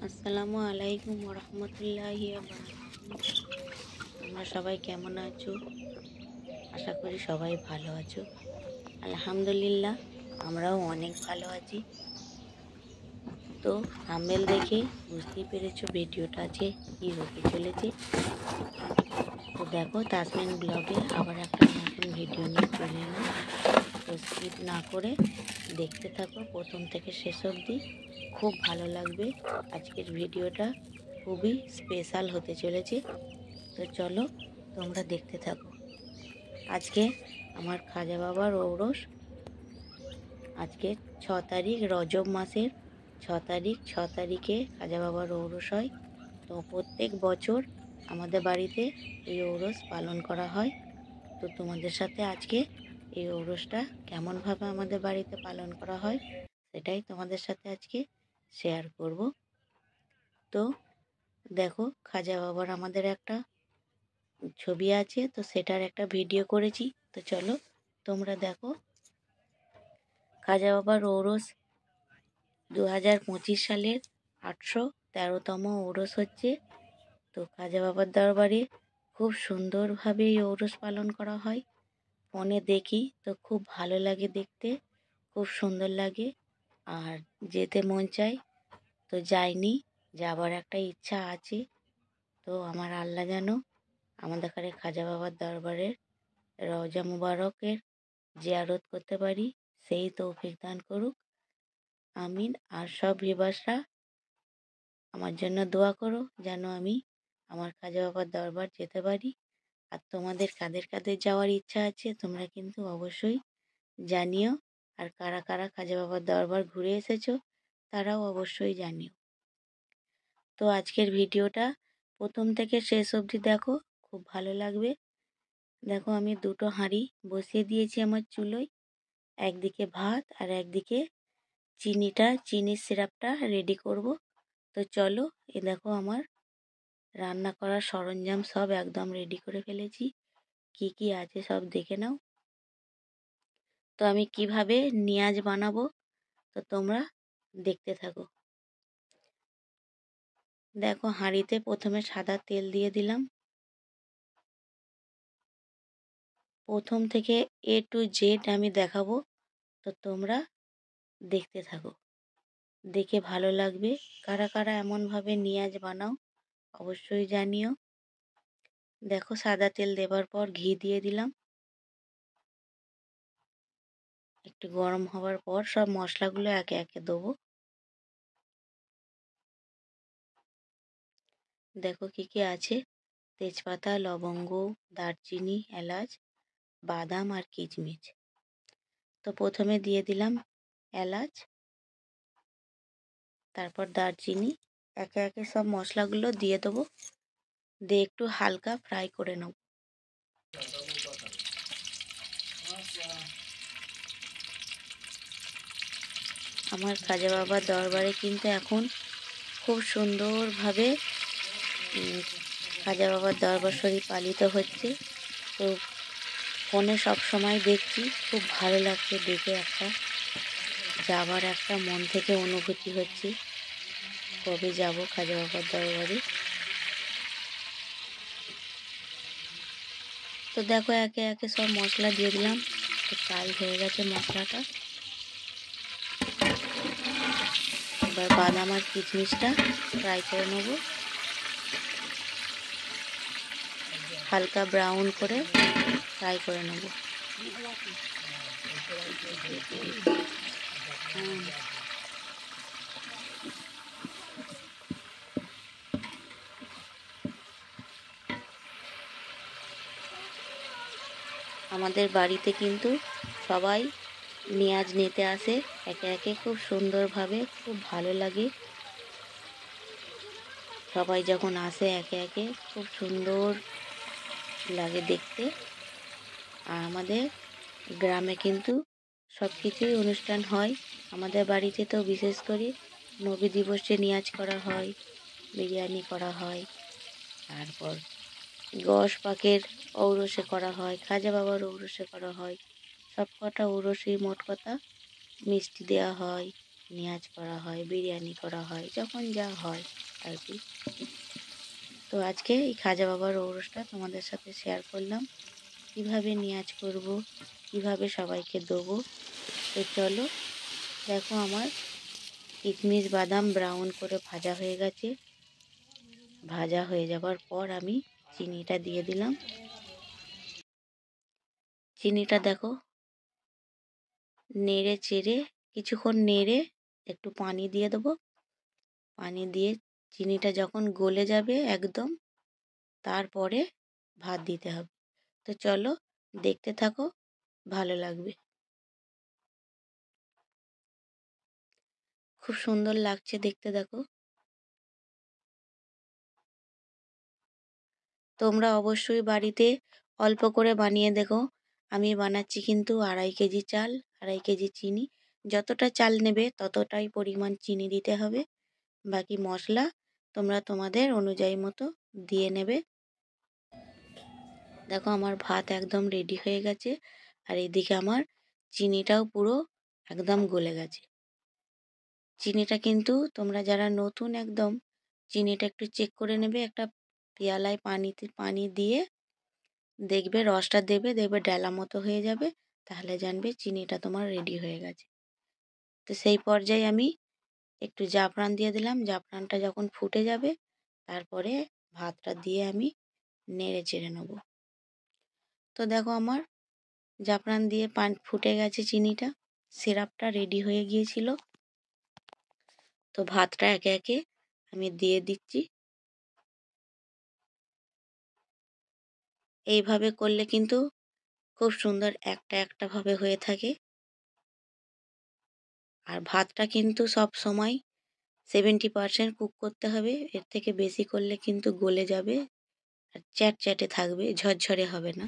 আসসালামু আলাইকুম ওরহমতুল্লাহি বারাকাতুহু। তোমরা সবাই কেমন আছো? আশা করি সবাই ভালো আছো। আলহামদুলিল্লাহ, আমরাও অনেক ভালো আছি। তো থাম্বনেল দেখে বুঝতেই পেরেছো ভিডিওটা আজকে কী হতে চলেছে। তো দেখো, তাসমিন ব্লগে আবার একটা নতুন ভিডিও নিয়ে চলে এলাম। তো স্কিপ না করে দেখতে থাকো প্রথম থেকে শেষ অবধি, খুব ভালো লাগবে। আজকের ভিডিওটা খুবই স্পেশাল হতে চলেছে। তো চলো তোমরা দেখতে থাকো। আজকে আমার খাজা বাবার ঔরস। আজকে 6 তারিখ, রজব মাসের 6 তারিখে খাজা বাবার ঔরস হয়। তো প্রত্যেক বছর আমাদের বাড়িতে এই ঔরস পালন করা হয়। তো তোমাদের সাথে আজকে এই ঔরসটা কেমনভাবে আমাদের বাড়িতে পালন করা হয় সেটাই তোমাদের সাথে আজকে শেয়ার করব। তো দেখো, খাজা বাবার আমাদের একটা ছবি আছে, তো সেটার একটা ভিডিও করেছি। তো চলো তোমরা দেখো। খাজা বাবার ঔরস 2025 সালের 813তম ঔরস হচ্ছে। তো খাজা বাবার দরবারে খুব সুন্দরভাবে এই ঔরস পালন করা হয়। ফোনে দেখি তো খুব ভালো লাগে দেখতে, খুব সুন্দর লাগে, আর যেতে মন চায়। তো যাইনি, যাবার একটা ইচ্ছা আছে। তো আমার আল্লাহ যেন আমাদের খাজা বাবার দরবারের রওজা মুবারকের জিয়ারত করতে পারি, সেই তৌফিক দান করুক, আমিন। আর সব ভিউয়ার্সরা আমার জন্য দোয়া করো যেন আমি আমার খাজা বাবার দরবার যেতে পারি। আর তোমাদের কাদের কাদের যাওয়ার ইচ্ছা আছে তোমরা কিন্তু অবশ্যই জানিও। আর কারা কারা খাজা বাবার দরবার ঘুরে এসেছো তারাও অবশ্যই জানিও। তো আজকের ভিডিওটা প্রথম থেকে শেষ অবধি দেখো, খুব ভালো লাগবে। দেখো, আমি দুটো হাঁড়ি বসিয়ে দিয়েছি আমার চুলোয়। একদিকে ভাত আর একদিকে চিনির সিরাপটা রেডি করব। তো চলো, এ দেখো আমার রান্না করার সরঞ্জাম সব একদম রেডি করে ফেলেছি। কি কি আছে সব দেখে নাও। তো আমি কিভাবে নিয়াজ বানাবো তো তোমরা দেখতে থাকো। দেখো, হাঁড়িতে প্রথমে সাদা তেল দিয়ে দিলাম। প্রথম থেকে A to Z আমি দেখাবো, তো তোমরা দেখতে থাকো। দেখে ভালো লাগবে। কারা কারা এমনভাবে নিয়াজ বানাও অবশ্যই জানিও। দেখো, সাদা তেল দেবার পর ঘি দিয়ে দিলাম। একটু গরম হওয়ার পর সব মশলাগুলো একে একে দেবো। দেখো কি কি আছে: তেজপাতা, লবঙ্গ, দারচিনি, এলাচ, বাদাম আর কিচমিচ। তো প্রথমে দিয়ে দিলাম এলাচ, তারপর দারচিনি। একে একে সব মশলাগুলো দিয়ে দেবো, দিয়ে একটু হালকা ফ্রাই করে নেব। আমার খাজা বাবার দরবারে কিন্তু এখন খুব সুন্দরভাবে খাজা বাবার দরবার শরীফ পালিত হচ্ছে। তো ফোনে সব সময় দেখছি, খুব ভালো লাগছে দেখে। যাবার একটা মন থেকে অনুভূতি হচ্ছে, কবে যাব খাজা বাবার দরবারে। তো দেখো, একে একে সব মশলা দিয়ে দিলাম। তো ফ্রাই হয়ে গেছে মশলাটা। এবার বাদাম আর কিশমিশটা ফ্রাই করে নেব, হালকা ব্রাউন করে ফ্রাই করে নেব। আমাদের বাড়িতে কিন্তু সবাই নিয়াজ নিতে আসে একে একে, খুব সুন্দরভাবে, খুব ভালো লাগে। সবাই যখন আসে একে একে খুব সুন্দর লাগে দেখতে। আর আমাদের গ্রামে কিন্তু সব কিছুই অনুষ্ঠান হয়। আমাদের বাড়িতে তো বিশেষ করে নবী দিবসে নিয়াজ করা হয়, বিরিয়ানি করা হয়, তারপর গস পাকের ঔরসে করা হয়, খাজা বাবার ঔরসে করা হয়। সব কটা ঔরসেই মোট কথা মিষ্টি দেওয়া হয়, নিয়াজ করা হয়, বিরিয়ানি করা হয়, যখন যা হয় আর কি। তো আজকে এই খাজা বাবার ঔরসটা তোমাদের সাথে শেয়ার করলাম, কিভাবে নিয়াজ করব, কিভাবে সবাইকে দেবো। তো চলো, দেখো আমার কিশমিশ বাদাম ব্রাউন করে ভাজা হয়ে গেছে। ভাজা হয়ে যাবার পর আমি চিনিটা দিয়ে দিলাম। চিনিটা দেখো নেড়ে চেড়ে কিছুক্ষণ নেড়ে একটু পানি দিয়ে দেবো। পানি দিয়ে চিনিটা যখন গলে যাবে একদম, তারপরে ভাত দিতে হবে। তো চলো দেখতে থাকো, ভালো লাগবে। খুব সুন্দর লাগছে দেখতে, দেখো। তোমরা অবশ্যই বাড়িতে অল্প করে বানিয়ে দেখো। আমি বানাচ্ছি কিন্তু 2.5 কেজি চাল, 2.5 কেজি চিনি। যতটা চাল নেবে ততটাই পরিমাণ চিনি দিতে হবে। বাকি মশলা তোমরা তোমাদের অনুযায়ী মতো দিয়ে নেবে। দেখো আমার ভাত একদম রেডি হয়ে গেছে, আর এদিকে আমার চিনিটাও পুরো একদম গলে গেছে। চিনিটা কিন্তু তোমরা যারা নতুন একদম, চিনিটা একটু চেক করে নেবে। একটা পেয়ালায় পানি দিয়ে দেখবে, রসটা দেবে, দেখবে ডালা মতো হয়ে যাবে, তাহলে জানবে চিনিটা তোমার রেডি হয়ে গেছে। তো সেই পর্যায়ে আমি একটু জাফরান দিয়ে দিলাম। জাফরানটা যখন ফুটে যাবে, তারপরে ভাতটা দিয়ে আমি নেড়ে চেড়ে নেবো। তো দেখো আমার জাফরান দিয়ে ফুটে গেছে, চিনিটা, সিরাপটা রেডি হয়ে গিয়েছিল। তো ভাতটা একে একে আমি দিয়ে দিচ্ছি। এইভাবে করলে কিন্তু খুব সুন্দর একটা একটা ভাবে হয়ে থাকে। আর ভাতটা কিন্তু সব সময় 70% কুক করতে হবে। এর থেকে বেশি করলে কিন্তু গলে যাবে আর চ্যাটচ্যাটে থাকবে, ঝরঝরে হবে না।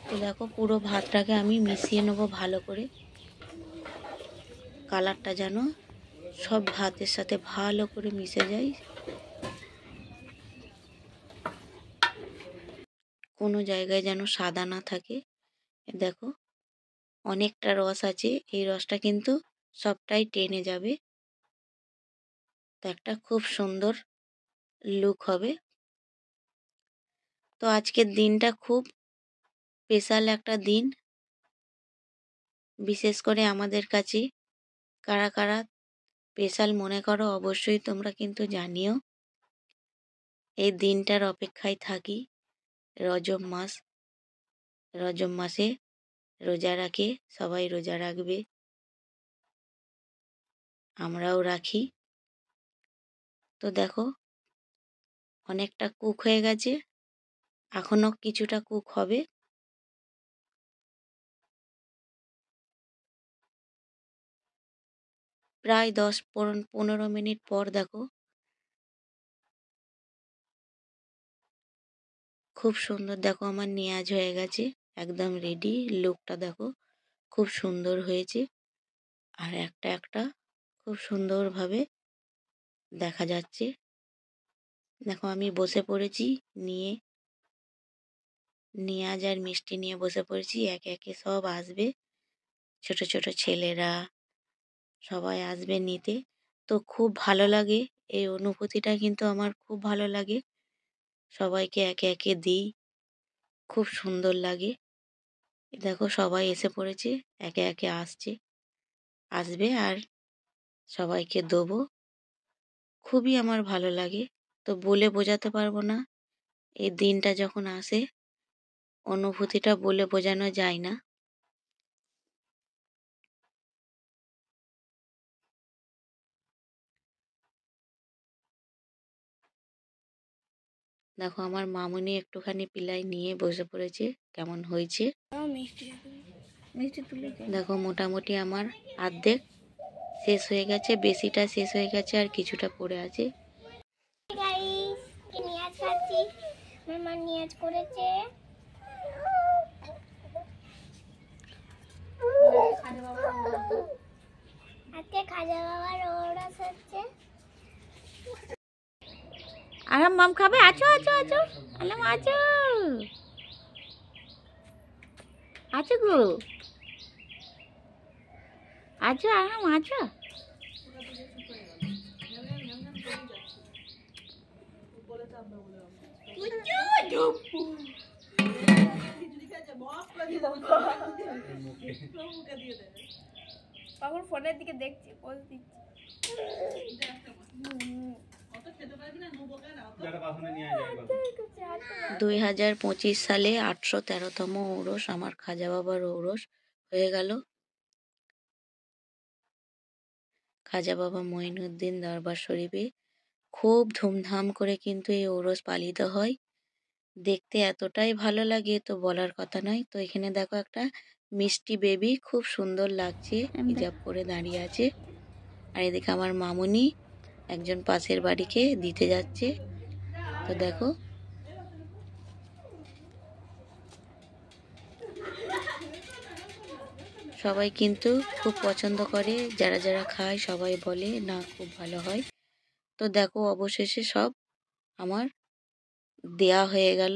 তো দেখো পুরো ভাতটাকে আমি মিশিয়ে নেবো ভালো করে। কালারটা যেন সব ভাতের সাথে ভালো করে মিশে যায়, কোনো জায়গায় যেন সাদা না থাকে। দেখো অনেকটা রস আছে, এই রসটা কিন্তু সবটাই টেনে যাবে। তো একটা খুব সুন্দর লুক হবে। তো আজকের দিনটা খুব স্পেশাল একটা দিন, বিশেষ করে আমাদের কাছে। কারা কারা স্পেশাল মনে করো অবশ্যই তোমরা কিন্তু জানিও। এই দিনটার অপেক্ষায় থাকি। রজব মাস, রজব মাসে রোজা রাখে, সবাই রোজা রাখবে, আমরাও রাখি। তো দেখো অনেকটা কুক হয়ে গেছে, এখনো কিছুটা কুক হবে। প্রায় 10-15 মিনিট পর দেখো খুব সুন্দর, দেখো আমার নিয়াজ হয়ে গেছে, একদম রেডি। লুকটা দেখো খুব সুন্দর হয়েছে, আর একটা একটা খুব সুন্দরভাবে দেখা যাচ্ছে। দেখো আমি বসে পড়েছি নিয়ে, নিয়াজ আর মিষ্টি নিয়ে বসে পড়েছি। একে একে সব আসবে, ছোট ছোট ছেলেরা সবাই আসবে নিতে। তো খুব ভালো লাগে, এই অনুভূতিটা কিন্তু আমার খুব ভালো লাগে। সবাইকে একে একে দিই, খুব সুন্দর লাগে। দেখো সবাই এসে পড়েছে, একে একে আসবে আর সবাইকে দেবো। খুবই আমার ভালো লাগে, তো বলে বোঝাতে পারবো না। এই দিনটা যখন আসে, অনুভূতিটা বলে বোঝানো যায় না। দেখো আমার মামুনি একটুখানি পিলাই নিয়ে বসে পড়েছে, কেমন হয়েছে। দেখো মোটামুটি আমার অর্ধেক শেষ হয়ে গেছে, বেশিটা শেষ হয়ে গেছে, আর কিছুটা পড়ে আছে। নিয়াজ খাচ্ছি, মামা নিয়াজ করেছে। আজকে খাজা বাবার ওরস হচ্ছে। আরাম মাম খাবে, আছো আছো আছো, আলাম আছো আছে গো, আচ্ছা আরাম আচ্ছা। তখন ফোনের দিকে দেখছি, পোজ দিচ্ছি। 2025 সালে 813তম ঔরস আমার খাজা বাবার ঔরস হয়ে গেল। খাজা বাবা মঈনুদ্দিন দরবার শরীফে খুব ধুমধাম করে কিন্তু এই ঔরস পালিত হয়। দেখতে এতটাই ভালো লাগে তো বলার কথা নয়। তো এখানে দেখো একটা মিষ্টি বেবি খুব সুন্দর লাগছে, হিজাব পরে দাঁড়িয়ে আছে। আর এদিকে আমার মামুনি একজন পাশের বাড়িকে দিতে যাচ্ছে। তো দেখো সবাই কিন্তু খুব পছন্দ করে, যারা যারা খায় সবাই বলে না খুব ভালো হয়। তো দেখো অবশেষে সব আমার দেয়া হয়ে গেল,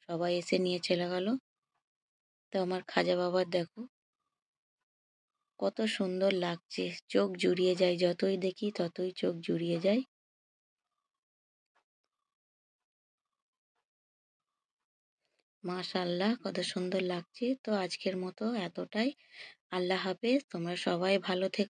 সবাই এসে নিয়ে চলে গেল। তো আমার খাজা বাবার দেখো কত সুন্দর লাগছে, চোখ জুড়িয়ে যায়, যতই দেখি ততই চোখ জুড়িয়ে যায়। মাশাআল্লাহ কত সুন্দর লাগছে। তো আজকের মতো এতটাই। আল্লাহ হাফেজ, তোমরা সবাই ভালো থেকো।